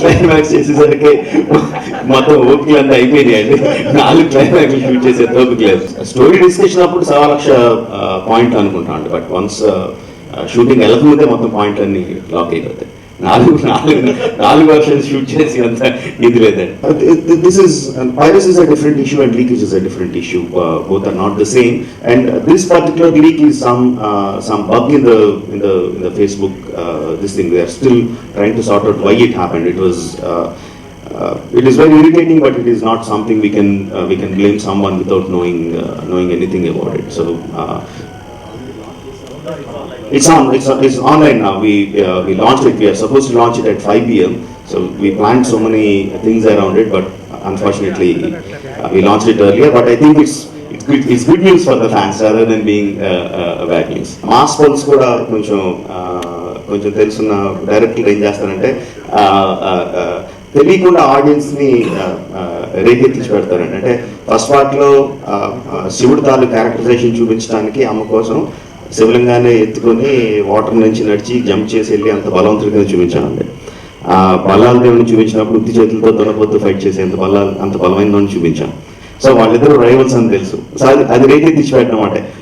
Climax చేసేసరికి మొత్తం ఓపికలు అంతా అయిపోయినాయండి. 4 క్లైమాక్స్ షూట్ చేసే ఓపిక లేదు. స్టోరీ డిస్కషన్ అప్పుడు 1,00,000 పాయింట్లు అనుకుంటాను అండి. బట్ వన్స్ షూటింగ్ వెళ్ళకముందే మొత్తం పాయింట్లు అన్ని లాక్ అయిపోతాయి. 4 వర్షన్స్ షూట్ చేసి అంత ఇది లేదండి. This is piracy is a different issue and leakage is a different issue. Both are not the same. And this particular leak is some bug in the Facebook. This thing they are still trying to sort out why it happened. It is very irritating, but it is not something we can blame someone without knowing anything about it. So. It's online now. We launched it. We are supposed to launch it at 5 p.m. So we planned so many things around it, but unfortunately we launched it earlier. But I think it's good news for the fans rather than being bad news. Mass polls kuda కొంచెం తెలుసున్న డైరెక్టర్లు ఏం చేస్తారంటే తెలియకుండా ఆడియన్స్ని రేకెత్తించి పెడతారండి. అంటే first పార్ట్లో శివుడు తాలూకు క్యారెక్టరైజేషన్ చూపించడానికి అమ్మ కోసం శివలింగాన్ని ఎత్తుకొని వాటర్ నుంచి నడిచి జంప్ చేసి వెళ్ళి అంత బలవంతుడిగా చూపించానండి. బలాల దేవుని చూపించినప్పుడు ఉత్తి చేతులతో దొరకబోతూ ఫైట్ చేసి అంత బలమైనదని చూపించాను. సో వాళ్ళిద్దరూ రైవల్స్ అని తెలుసు. సో అది రేకెత్తించి పెట్టడం అంటే